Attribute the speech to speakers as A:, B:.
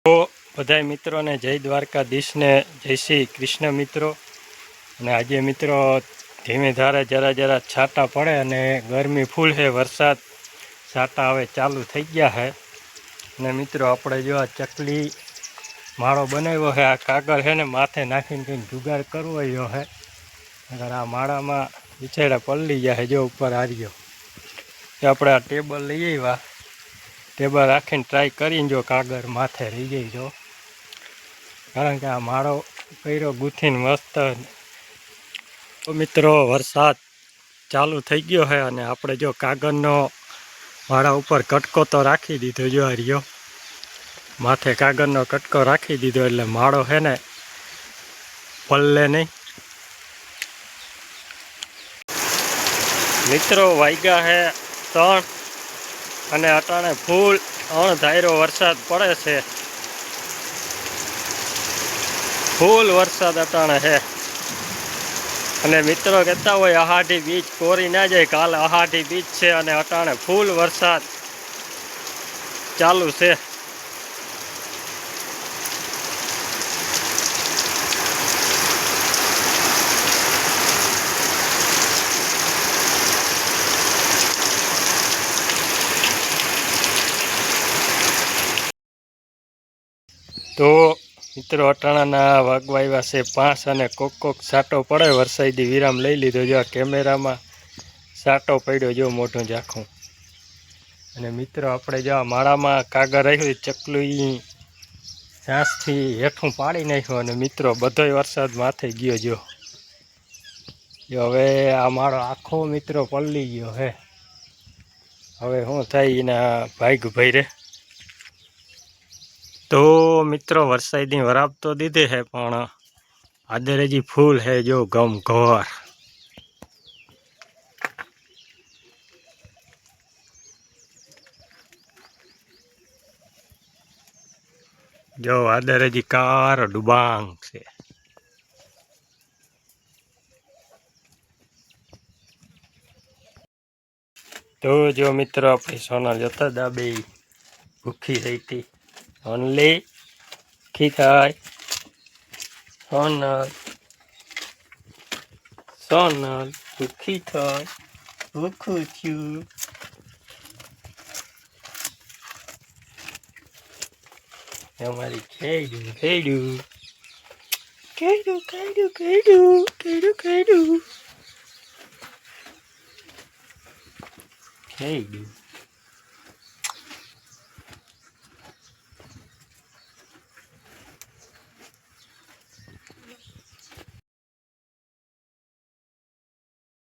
A: તો બધાય મિત્રોને જય દ્વારકાધીશને જય શ્રી કૃષ્ણ મિત્રો. અને આજે મિત્રો ધીમે ધારે જરા છાંટા પડે અને ગરમી ફૂલ છે. વરસાદ છાંટા હવે ચાલુ થઈ ગયા છે. અને મિત્રો આપણે જો આ ચકલી માળો બનાવ્યો છે. આ કાગળ છે ને માથે નાખીને કંઈક જુગાડ કરવો એવો છે. અગર આ માળામાં બિછાડા પલળી ગયા છે. જો ઉપર હાર્યો આપણે આ ટેબલ લઈ આવ્યા. ટેબલ રાખીને ટ્રાય કરીને જો કાગળ માથે રહી જાય જો, કારણ કે આ માળો કર્યો ગૂંથીને મસ્ત. તો મિત્રો વરસાદ ચાલુ થઈ ગયો છે અને આપણે જો કાગળનો માળા ઉપર કટકો તો રાખી દીધો. જો આ રહ્યો માથે કાગળનો કટકો રાખી દીધો એટલે માળો છે ને પલળે નહીં. મિત્રો વાગ્યા છે 3 અને અટાણે ફૂલ અણધાર્યો વરસાદ પડે છે. ફૂલ વરસાદ અટાણે છે. અને મિત્રો કહેતા હોય અહાઢી બીચ કોરી ના જાય. કાલે અહાઢી બીચ છે અને અટાણે ફૂલ વરસાદ ચાલુ છે. તો મિત્રો અટાણાના વાગવા આવ્યા છે 5 અને કોક સાટો પડે. વરસાદી વિરામ લઈ લીધો. જો આ કેમેરામાં સાટો પડ્યો જો મોઢું ઝાખું. અને મિત્રો આપણે જો આ માળામાં કાગળ રાખ્યું ચકલું સાંસથી હેઠું પાડી નાખ્યું. અને મિત્રો બધોય વરસાદ માથે ગયો જો હવે આ માળો આખો મિત્રો પલળી ગયો હે. હવે શું થાય એના ભાગ ભરે. તો મિત્રો વરસાદની વરાપ તો દીધી છે પણ આદર હજી ફૂલ છે જો ગમઘોર. જો આદર હજી કારો ડુબાંગ છે. તો જો મિત્રો આપણી સોનલ જતા દાબે ભૂખી રહી હતી. ઓનલી ભૂખી થાય સોનલ ભૂખી થાય. ભૂખું થયું. અમારી ખેડું ખેડું ખેડું ખેડું ખેડું ખેડું ખેડું ખેડું.